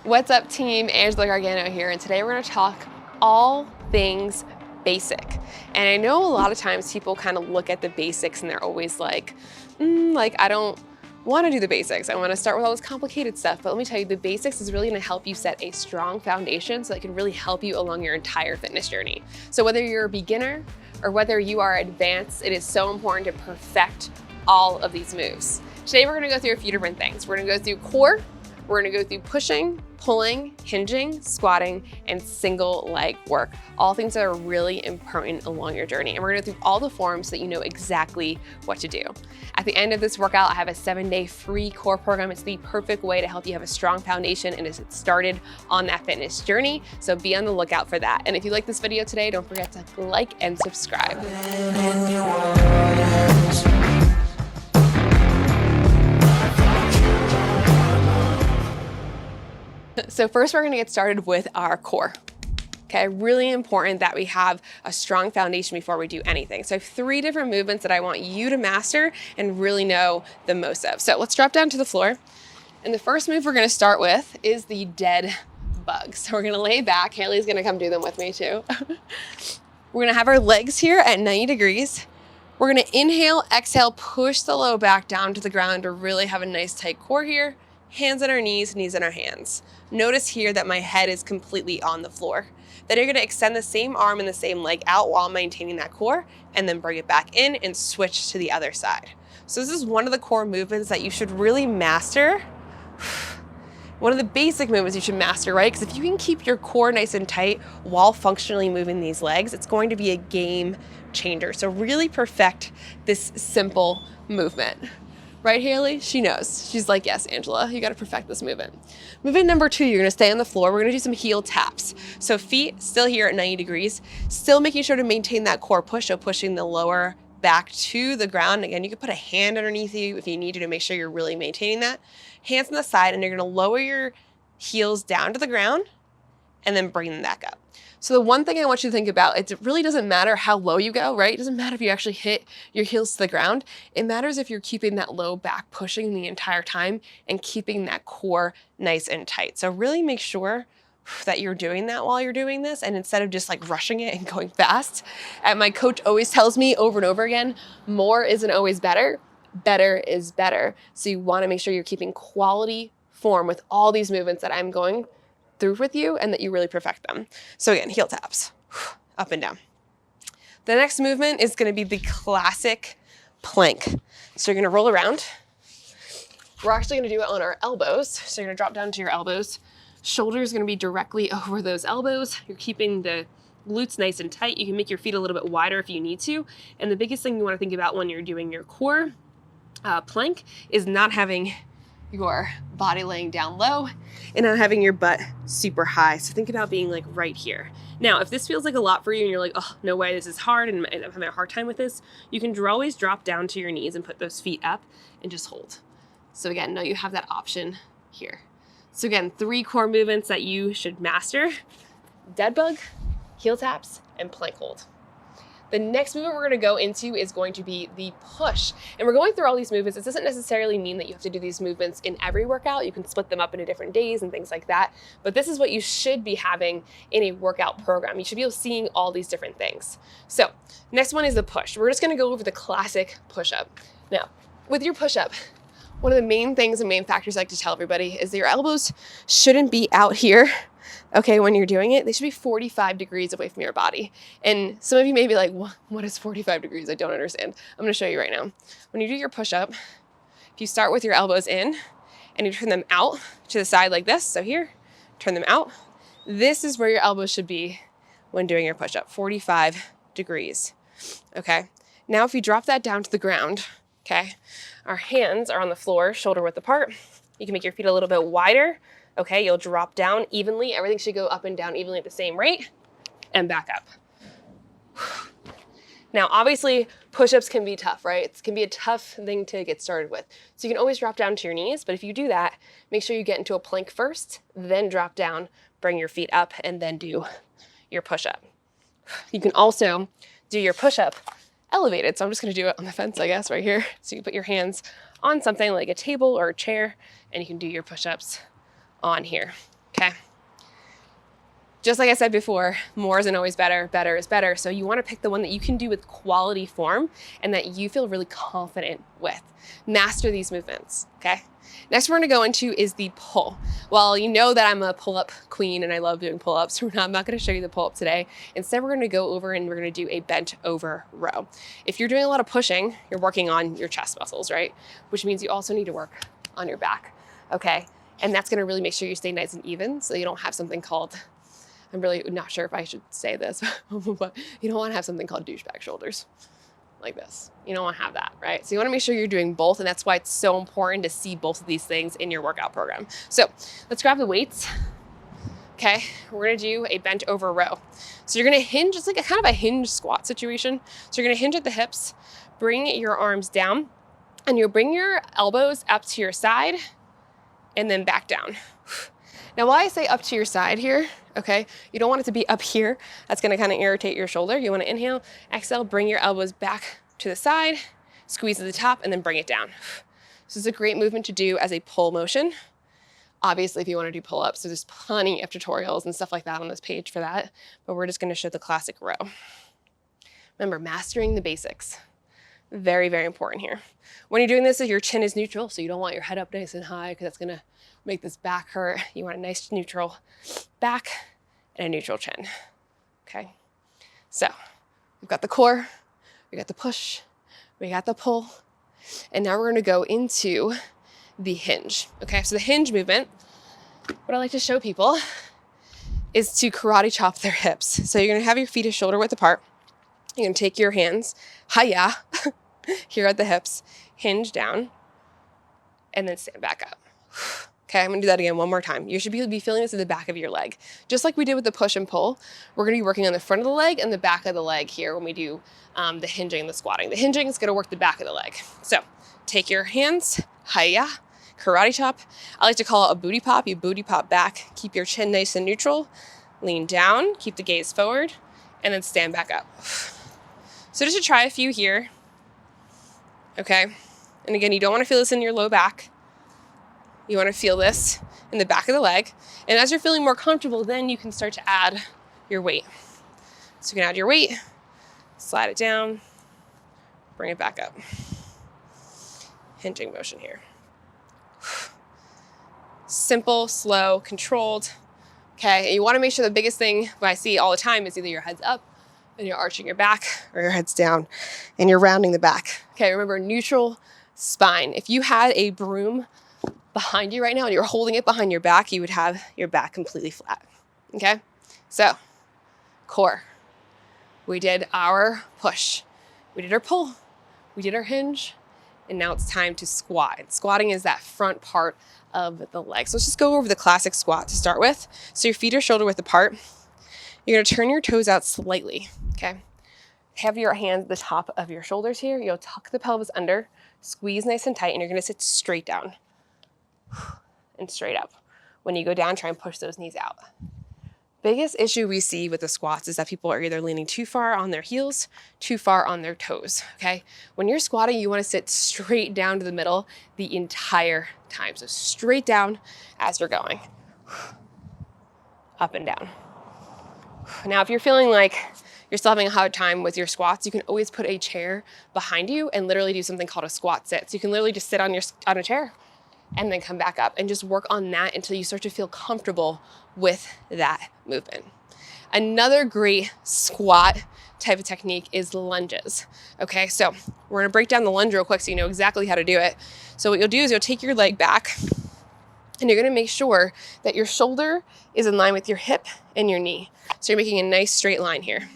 What's up, team? Angela Gargano here, and today we're going to talk all things basic. And I know a lot of times people kind of look at the basics and they're always like, I don't want to do the basics. I want to start with all this complicated stuff. But let me tell you, the basics is really going to help you set a strong foundation so that can really help you along your entire fitness journey. So whether you're a beginner or whether you are advanced, it is so important to perfect all of these moves. Today we're going to go through a few different things. We're going to go through core, we're going to go through pushing, pulling, hinging, squatting, and single leg work. All things that are really important along your journey. And we're going to go through all the forms so that you know exactly what to do. At the end of this workout, I have a 7-day free core program. It's the perfect way to help you have a strong foundation and get started on that fitness journey. So be on the lookout for that. And if you like this video today, don't forget to like and subscribe. So first we're gonna get started with our core. Okay, really important that we have a strong foundation before we do anything. So I have 3 different movements that I want you to master and really know the most of. So let's drop down to the floor. And the first move we're gonna start with is the dead bugs. So we're gonna lay back. Haley's gonna come do them with me too. We're gonna have our legs here at 90 degrees. We're gonna inhale, exhale, push the low back down to the ground to really have a nice tight core here. Hands on our knees, knees on our hands. Notice here that my head is completely on the floor. Then you're gonna extend the same arm and the same leg out while maintaining that core, and then bring it back in and switch to the other side. So this is one of the core movements that you should really master. One of the basic movements you should master, right? Because if you can keep your core nice and tight while functionally moving these legs, it's going to be a game changer. So really perfect this simple movement. Right, Haley? She knows. She's like, yes, Angela, you got to perfect this movement. Movement number 2, you're going to stay on the floor. We're going to do some heel taps. So feet still here at 90 degrees, still making sure to maintain that core push, so pushing the lower back to the ground. Again, you can put a hand underneath you if you need to make sure you're really maintaining that. Hands on the side, and you're going to lower your heels down to the ground and then bring them back up. So the one thing I want you to think about, it really doesn't matter how low you go, right? It doesn't matter if you actually hit your heels to the ground. It matters if you're keeping that low back pushing the entire time and keeping that core nice and tight. So really make sure that you're doing that while you're doing this, and instead of just like rushing it and going fast. And my coach always tells me over and over again, more isn't always better, better is better. So you want to make sure you're keeping quality form with all these movements that I'm going through with you, and that you really perfect them. So again, heel taps, up and down. The next movement is going to be the classic plank. So you're going to roll around. We're actually going to do it on our elbows. So you're going to drop down to your elbows. Shoulders going to be directly over those elbows. You're keeping the glutes nice and tight. You can make your feet a little bit wider if you need to. And the biggest thing you want to think about when you're doing your core plank is not having your body laying down low and not having your butt super high. So think about being like right here. Now, if this feels like a lot for you and you're like, oh, no way, this is hard and I'm having a hard time with this, you can always drop down to your knees and put those feet up and just hold. So again, now you have that option here. So again, 3 core movements that you should master: dead bug, heel taps, and plank hold. The next movement we're going to go into is going to be the push. And we're going through all these movements. This doesn't necessarily mean that you have to do these movements in every workout. You can split them up into different days and things like that. But this is what you should be having in a workout program. You should be seeing all these different things. So next one is the push. We're just going to go over the classic push-up. Now, with your push-up, one of the main things and main factors I like to tell everybody is that your elbows shouldn't be out here. Okay, when you're doing it, they should be 45 degrees away from your body. And some of you may be like, what is 45 degrees? I don't understand. I'm gonna show you right now. When you do your push-up, if you start with your elbows in and you turn them out to the side like this, so here, turn them out, this is where your elbows should be when doing your push-up, 45 degrees, okay? Now if you drop that down to the ground, okay, our hands are on the floor, shoulder width apart. You can make your feet a little bit wider. Okay, you'll drop down evenly. Everything should go up and down evenly at the same rate, and back up. Now, obviously, push-ups can be tough, right? It can be a tough thing to get started with. So you can always drop down to your knees, but if you do that, make sure you get into a plank first, then drop down, bring your feet up, and then do your push-up. You can also do your push-up elevated. So I'm just gonna do it on the fence, I guess, right here. So you put your hands on something like a table or a chair, and you can do your push-ups on here, okay? okay? Just like I said before, more isn't always better, better is better. So you wanna pick the one that you can do with quality form and that you feel really confident with. Master these movements, okay? Next we're gonna go into is the pull. Well, you know that I'm a pull-up queen and I love doing pull-ups. I'm not gonna show you the pull-up today. Instead, we're gonna go over and we're gonna do a bent over row. If you're doing a lot of pushing, you're working on your chest muscles, right? Which means you also need to work on your back, okay? And that's gonna really make sure you stay nice and even so you don't have something called, I'm really not sure if I should say this, but you don't wanna have something called douchebag shoulders like this. You don't wanna have that, right? So you wanna make sure you're doing both, and that's why it's so important to see both of these things in your workout program. So let's grab the weights, okay? We're gonna do a bent over row. So you're gonna hinge, it's like a kind of a hinge squat situation. So you're gonna hinge at the hips, bring your arms down, and you'll bring your elbows up to your side and then back down. Now, while I say up to your side here, okay, you don't want it to be up here. That's gonna kind of irritate your shoulder. You wanna inhale, exhale, bring your elbows back to the side, squeeze at the top, and then bring it down. This is a great movement to do as a pull motion. Obviously, if you wanna do pull-ups, so there's plenty of tutorials and stuff like that on this page for that, but we're just gonna show the classic row. Remember, mastering the basics. Very, very important here. When you're doing this, your chin is neutral, so you don't want your head up nice and high because that's gonna make this back hurt. You want a nice neutral back and a neutral chin, okay? So we've got the core, we got the push, we got the pull, and now we're gonna go into the hinge, okay? So the hinge movement, what I like to show people is to karate chop their hips. So you're gonna have your feet shoulder width apart. You're gonna take your hands, hiya, here at the hips, hinge down, and then stand back up. Okay, I'm gonna do that again one more time. You should be feeling this in the back of your leg. Just like we did with the push and pull, we're gonna be working on the front of the leg and the back of the leg here when we do the hinging and the squatting. The hinging is gonna work the back of the leg. So take your hands, hiya, karate chop. I like to call it a booty pop. You booty pop back, keep your chin nice and neutral, lean down, keep the gaze forward, and then stand back up. So just to try a few here, okay? And again, you don't wanna feel this in your low back. You wanna feel this in the back of the leg. And as you're feeling more comfortable, then you can start to add your weight. So you can add your weight, slide it down, bring it back up. Hinging motion here. Simple, slow, controlled, okay? And you wanna make sure the biggest thing I see all the time is either your head's up and you're arching your back, or your head's down and you're rounding the back. Okay, remember, neutral spine. If you had a broom behind you right now and you're holding it behind your back, you would have your back completely flat, okay? So, core. We did our push. We did our pull. We did our hinge. And now it's time to squat. And squatting is that front part of the leg. So let's just go over the classic squat to start with. So your feet are shoulder width apart. You're gonna turn your toes out slightly, okay? Have your hands at the top of your shoulders here. You'll tuck the pelvis under, squeeze nice and tight, and you're gonna sit straight down and straight up. When you go down, try and push those knees out. Biggest issue we see with the squats is that people are either leaning too far on their heels, too far on their toes, okay? When you're squatting, you wanna sit straight down to the middle the entire time. So straight down as you're going. Up and down. Now, if you're feeling like you're still having a hard time with your squats, you can always put a chair behind you and literally do something called a squat sit. So you can literally just sit on a chair and then come back up and just work on that until you start to feel comfortable with that movement. Another great squat type of technique is lunges. Okay, so we're gonna break down the lunge real quick so you know exactly how to do it. So what you'll do is you'll take your leg back and you're gonna make sure that your shoulder is in line with your hip and your knee. So you're making a nice straight line here.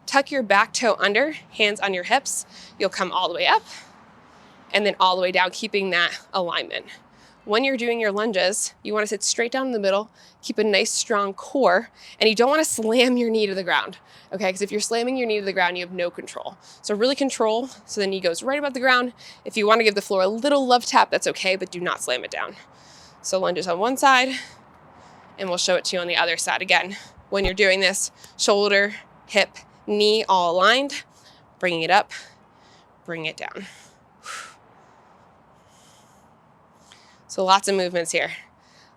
Tuck your back toe under, hands on your hips. You'll come all the way up and then all the way down, keeping that alignment. When you're doing your lunges, you wanna sit straight down in the middle, keep a nice strong core, and you don't wanna slam your knee to the ground, okay? Because if you're slamming your knee to the ground, you have no control. So really control, so the knee goes right above the ground. If you wanna give the floor a little love tap, that's okay, but do not slam it down. So lunges on one side, and we'll show it to you on the other side. Again, when you're doing this, shoulder, hip, knee all aligned, bringing it up, bring it down. So lots of movements here,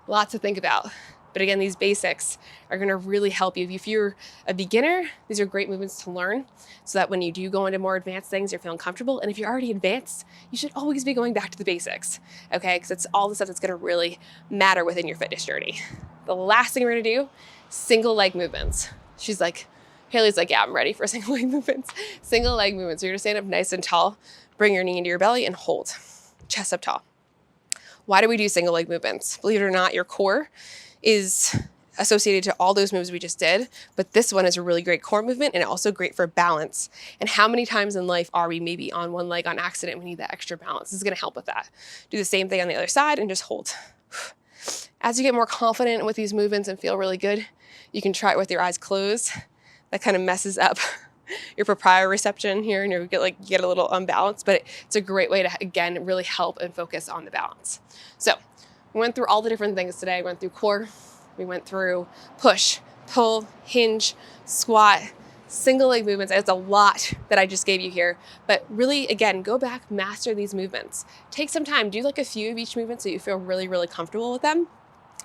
lots to think about. But again, these basics are gonna really help you. If you're a beginner, these are great movements to learn so that when you do go into more advanced things, you're feeling comfortable. And if you're already advanced, you should always be going back to the basics, okay? Because it's all the stuff that's gonna really matter within your fitness journey. The last thing we're gonna do, single leg movements. Haley's like, yeah, I'm ready for single leg movements. Single leg movements. So you're gonna stand up nice and tall, bring your knee into your belly and hold, chest up tall. Why do we do single leg movements? Believe it or not, your core is associated to all those moves we just did, but this one is a really great core movement and also great for balance. And how many times in life are we maybe on one leg on accident? We need that extra balance. This is gonna help with that. Do the same thing on the other side and just hold. As you get more confident with these movements and feel really good, you can try it with your eyes closed. That kind of messes up your proprioception here and you get a little unbalanced, but it's a great way to, again, really help and focus on the balance. So we went through all the different things today. We went through core, we went through push, pull, hinge, squat, single leg movements. It's a lot that I just gave you here, but really, again, go back, master these movements. Take some time, do like a few of each movement so you feel really, really comfortable with them.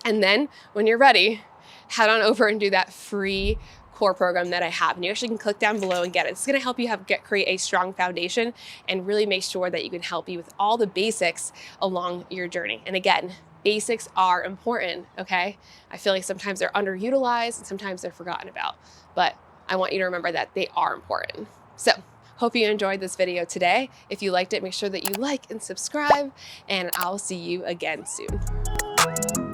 And then when you're ready, head on over and do that free core program that I have. And you actually can click down below and get it. It's gonna help you create a strong foundation and really make sure that you can help you with all the basics along your journey. And again, basics are important, okay? I feel like sometimes they're underutilized and sometimes they're forgotten about, but I want you to remember that they are important. So, hope you enjoyed this video today. If you liked it, make sure that you like and subscribe, and I'll see you again soon.